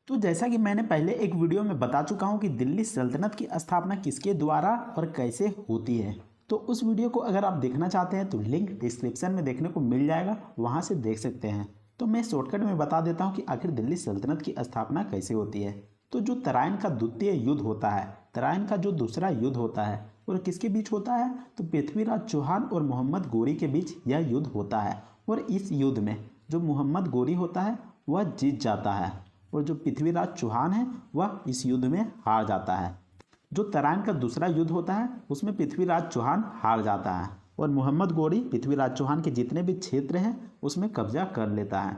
तो जैसा कि मैंने पहले एक वीडियो में बता चुका हूं कि दिल्ली सल्तनत की स्थापना किसके द्वारा और कैसे होती है, तो उस वीडियो को अगर आप देखना चाहते हैं तो लिंक डिस्क्रिप्शन में देखने को मिल जाएगा, वहां से देख सकते हैं। तो मैं शॉर्टकट में बता देता हूं कि आखिर दिल्ली सल्तनत की स्थापना कैसे होती है। तो जो तराइन का द्वितीय युद्ध होता है, तराइन का जो दूसरा युद्ध होता है और किसके बीच होता है, तो पृथ्वीराज चौहान और मोहम्मद गोरी के बीच यह युद्ध होता है। और इस युद्ध में जो मोहम्मद गोरी होता है वह जीत जाता है और जो पृथ्वीराज चौहान है वह इस युद्ध में हार जाता है। जो तराइन का दूसरा युद्ध होता है उसमें पृथ्वीराज चौहान हार जाता है और मोहम्मद गोरी पृथ्वीराज चौहान के जितने भी क्षेत्र हैं उसमें कब्जा कर लेता है।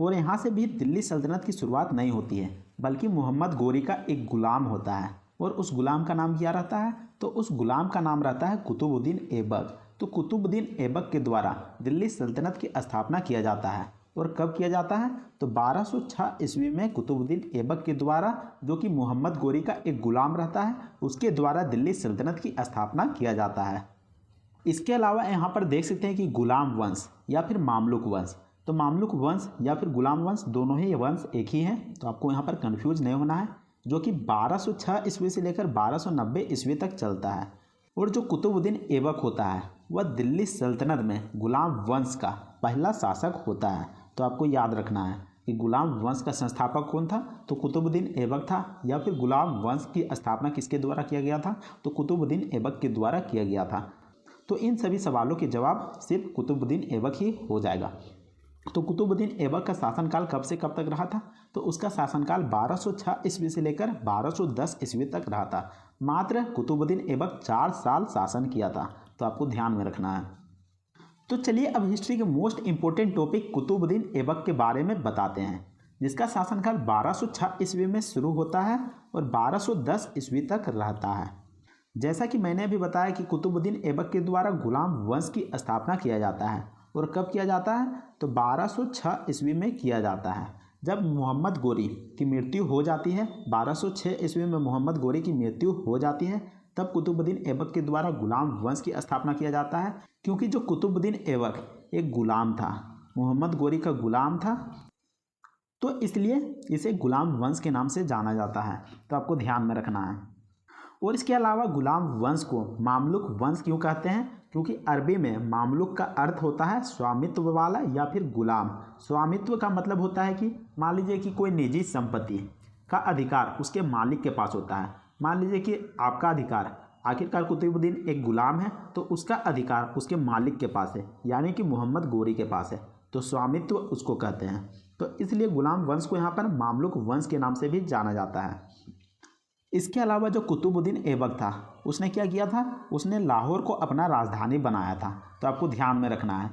और यहाँ से भी दिल्ली सल्तनत की शुरुआत नहीं होती है, बल्कि मोहम्मद गोरी का एक गुलाम होता है और उस गुलाम का नाम क्या रहता है, तो उस गुलाम का नाम रहता है कुतुबुद्दीन ऐबक। तो कुतुबुद्दीन ऐबक के द्वारा दिल्ली सल्तनत की स्थापना किया जाता है। और कब किया जाता है, तो 1206 ईस्वी में कुतुबुद्दीन ऐबक के द्वारा, जो कि मोहम्मद गोरी का एक गुलाम रहता है, उसके द्वारा दिल्ली सल्तनत की स्थापना किया जाता है। इसके अलावा यहाँ पर देख सकते हैं कि गुलाम वंश या फिर मामलुक वंश, तो मामलुक वंश या फिर गुलाम वंश दोनों ही वंश एक ही हैं, तो आपको यहाँ पर कन्फ्यूज नहीं होना है। जो कि 1206 ईस्वी से लेकर 1290 ईस्वी तक चलता है। और जो कुतुबुद्दीन ऐबक होता है वह दिल्ली सल्तनत में गुलाम वंश का पहला शासक होता है। तो आपको याद रखना है कि गुलाम वंश का संस्थापक कौन था, तो कुतुबुद्दीन ऐबक था, या फिर गुलाम वंश की स्थापना किसके द्वारा किया गया था, तो कुतुबुद्दीन ऐबक के द्वारा किया गया था। तो इन सभी सवालों के जवाब सिर्फ कुतुबुद्दीन ऐबक ही हो जाएगा। तो कुतुबुद्दीन ऐबक का शासनकाल कब से कब तक रहा था, तो उसका शासनकाल 1206 ईस्वी से लेकर 1210 ईस्वी तक रहा था। मात्र कुतुबुद्दीन ऐबक 4 साल शासन किया था, तो आपको ध्यान में रखना है। तो चलिए अब हिस्ट्री के most important topic Qutubuddin Aibak के बारे में बताते हैं, जिसका शासनकाल 1206 ईस्वी में शुरू होता है और 1210 ईस्वी तक रहता है। जैसा कि मैंने अभी बताया कि कुतुबुद्दीन ऐबक के द्वारा गुलाम वंश की स्थापना किया जाता है। और कब किया जाता है, तो 1206 ईस्वी में किया जाता है, जब मोहम्मद गोरी की मृत्यु हो जाती है। 1206 ईस्वी में मोहम्मद गोरी की मृत्यु हो जाती है, तब कुतुबुद्दीन ऐबक के द्वारा गुलाम वंश की स्थापना किया जाता है। क्योंकि जो कुतुबुद्दीन ऐबक एक गुलाम था, मोहम्मद गोरी का गुलाम था, तो इसलिए इसे गुलाम वंश के नाम से जाना जाता है, तो आपको ध्यान में रखना है। और इसके अलावा गुलाम वंश को मामलुक वंश क्यों कहते हैं, क्योंकि अरबी में मामलुक का अर्थ होता है स्वामित्व वाला या फिर गुलाम। स्वामित्व का मतलब होता है कि मान लीजिए कि कोई निजी संपत्ति का अधिकार उसके मालिक के पास होता है। मान लीजिए कि आपका अधिकार, आखिरकार कुतुबुद्दीन एक गुलाम है तो उसका अधिकार उसके मालिक के पास है, यानी कि मोहम्मद गोरी के पास है, तो स्वामित्व उसको कहते हैं। तो इसलिए गुलाम वंश को यहाँ पर मामलुक वंश के नाम से भी जाना जाता है। इसके अलावा जो कुतुबुद्दीन ऐबक था उसने क्या किया था, उसने लाहौर को अपना राजधानी बनाया था, तो आपको ध्यान में रखना है।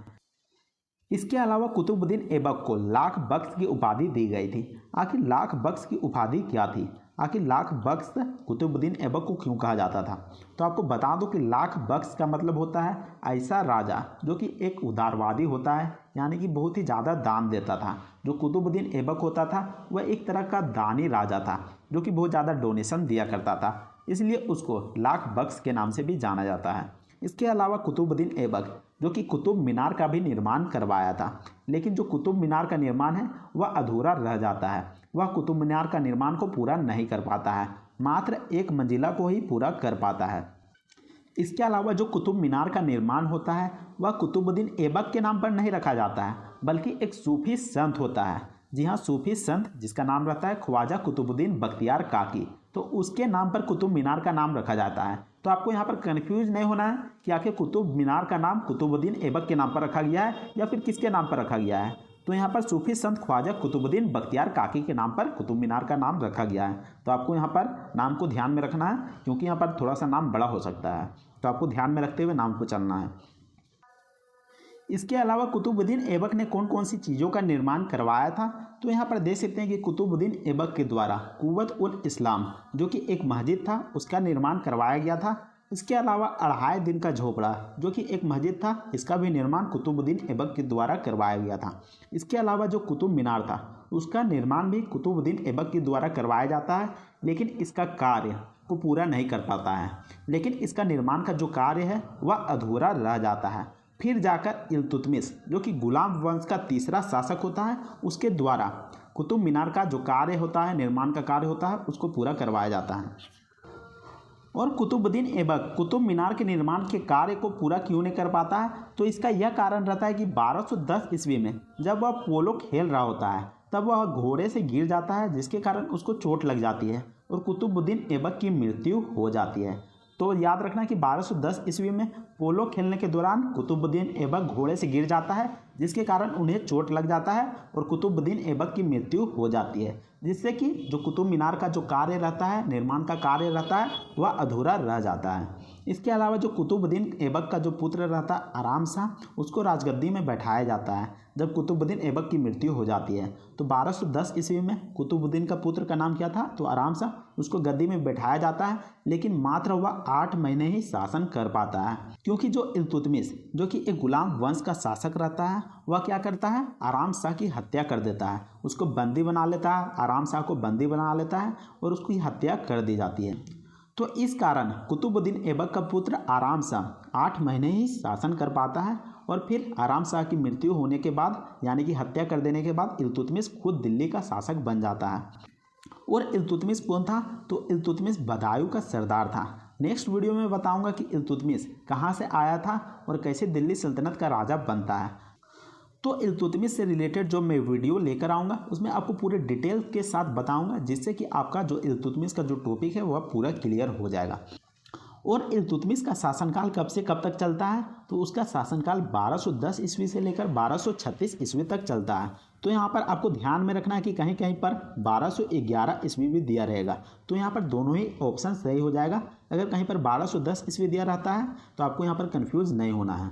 इसके अलावा कुतुबुद्दीन ऐबक को लाख बख्श की उपाधि दी गई थी। आखिर लाख बख्श की उपाधि क्या थी, आखिर लाख बख्श कुतुबुद्दीन ऐबक को क्यों कहा जाता था, तो आपको बता दो कि लाख बख्श का मतलब होता है ऐसा राजा जो कि एक उदारवादी होता है, यानी कि बहुत ही ज़्यादा दान देता था। जो कुतुबुद्दीन ऐबक होता था वह एक तरह का दानी राजा था, जो कि बहुत ज़्यादा डोनेशन दिया करता था, इसलिए उसको लाख बख्श के नाम से भी जाना जाता है। इसके अलावा कुतुबुद्दीन ऐबक जो कि कुतुब मीनार का भी निर्माण करवाया था, लेकिन जो कुतुब मीनार का निर्माण है वह अधूरा रह जाता है। वह कुतुब मीनार का निर्माण को पूरा नहीं कर पाता है, मात्र एक मंजिला को ही पूरा कर पाता है। इसके अलावा जो कुतुब मीनार का निर्माण होता है वह कुतुबुद्दीन ऐबक के नाम पर नहीं रखा जाता है, बल्कि एक सूफी संत होता है। जी हाँ, सूफी संत जिसका नाम रहता है ख्वाजा कुतुबुद्दीन बख्तियार काकी, तो उसके नाम पर कुतुब मीनार का नाम रखा जाता है। तो आपको यहाँ पर कन्फ्यूज नहीं होना है कि आखिर कुतुब मीनार का नाम कुतुबुद्दीन ऐबक के नाम पर रखा गया है या फिर किसके नाम पर रखा गया है। तो यहाँ पर सूफी संत ख्वाजा कुतुबुद्दीन बख्तियार काकी के नाम पर कुतुब मीनार का नाम रखा गया है। तो आपको यहाँ पर नाम को ध्यान में रखना है, क्योंकि यहाँ पर थोड़ा सा नाम बड़ा हो सकता है, तो आपको ध्यान में रखते हुए नाम को चलना है। इसके अलावा कुतुबुद्दीन ऐबक ने कौन कौन सी चीज़ों का निर्माण करवाया था, तो यहाँ पर देख सकते हैं कि कुतुबुद्दीन ऐबक के द्वारा कुव्वत उल इस्लाम जो कि एक मस्जिद था उसका निर्माण करवाया गया था। इसके अलावा अढ़ाई दिन का झोपड़ा जो कि एक मस्जिद था, इसका भी निर्माण कुतुबुद्दीन ऐबक के द्वारा करवाया गया था। इसके अलावा जो कुतुब मीनार था उसका निर्माण भी कुतुबुद्दीन ऐबक के द्वारा करवाया जाता है, लेकिन इसका कार्य को पूरा नहीं कर पाता है। लेकिन इसका निर्माण का जो कार्य है वह अधूरा रह जाता है। फिर जाकर इल्तुतमिश जो कि गुलाम वंश का तीसरा शासक होता है, उसके द्वारा कुतुब मीनार का जो कार्य होता है, निर्माण का कार्य होता है, उसको पूरा करवाया जाता है। और कुतुबुद्दीन ऐबक कुतुब मीनार के निर्माण के कार्य को पूरा क्यों नहीं कर पाता है? तो इसका यह कारण रहता है कि 1210 ईस्वी में जब वह पोलो खेल रहा होता है तब वह घोड़े से गिर जाता है, जिसके कारण उसको चोट लग जाती है और कुतुबुद्दीन ऐबक की मृत्यु हो जाती है। तो याद रखना कि 1210 ईस्वी में पोलो खेलने के दौरान कुतुबुद्दीन ऐबक घोड़े से गिर जाता है, जिसके कारण उन्हें चोट लग जाता है और कुतुबुद्दीन ऐबक की मृत्यु हो जाती है, जिससे कि जो कुतुब मीनार का जो कार्य रहता है, निर्माण का कार्य रहता है, वह अधूरा रह जाता है। इसके अलावा जो कुतुबुद्दीन ऐबक का जो पुत्र रहता है आराम शाह, उसको राजगद्दी में बैठाया जाता है जब कुतुबुद्दीन ऐबक की मृत्यु हो जाती है। तो 1210 ईस्वी में कुतुबुद्दीन का पुत्र का नाम क्या था? तो आराम शाह, उसको गद्दी में बैठाया जाता है, लेकिन मात्र वह 8 महीने ही शासन कर पाता है, क्योंकि जो इल्तुतमिश जो कि एक गुलाम वंश का शासक रहता है, वह क्या करता है? आराम शाह की हत्या कर देता है, उसको बंदी बना लेता है, आराम शाह को बंदी बना लेता है और उसकी हत्या कर दी जाती है। तो इस कारण कुतुबुद्दीन ऐबक का पुत्र आराम शाह 8 महीने ही शासन कर पाता है और फिर आराम शाह की मृत्यु होने के बाद, यानी कि हत्या कर देने के बाद, इल्तुतमिश खुद दिल्ली का शासक बन जाता है। और इल्तुतमिश कौन था? तो इल्तुतमिश बदायूं का सरदार था। नेक्स्ट वीडियो में बताऊंगा कि इल्तुतमिश कहाँ से आया था और कैसे दिल्ली सल्तनत का राजा बनता है। तो इल्तुतमिश से रिलेटेड जो मैं वीडियो लेकर आऊँगा उसमें आपको पूरे डिटेल के साथ बताऊँगा, जिससे कि आपका जो इल्तुतमिश का जो टॉपिक है वह पूरा क्लियर हो जाएगा। और इल्तुतमिश का शासनकाल कब से कब तक चलता है? तो उसका शासनकाल 1210 ईस्वी से लेकर 1236 ईस्वी तक चलता है। तो यहाँ पर आपको ध्यान में रखना है कि कहीं कहीं पर 1211 ईस्वी भी दिया रहेगा, तो यहाँ पर दोनों ही ऑप्शन सही हो जाएगा। अगर कहीं पर 1210 ईस्वी दिया रहता है तो आपको यहाँ पर कन्फ्यूज़ नहीं होना है।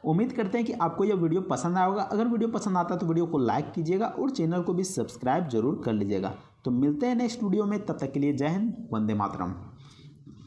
उम्मीद करते हैं कि आपको यह वीडियो पसंद आया होगा। अगर वीडियो पसंद आता है तो वीडियो को लाइक कीजिएगा और चैनल को भी सब्सक्राइब जरूर कर लीजिएगा। तो मिलते हैं नेक्स्ट वीडियो में, तब तक के लिए जय हिंद, वंदे मातरम।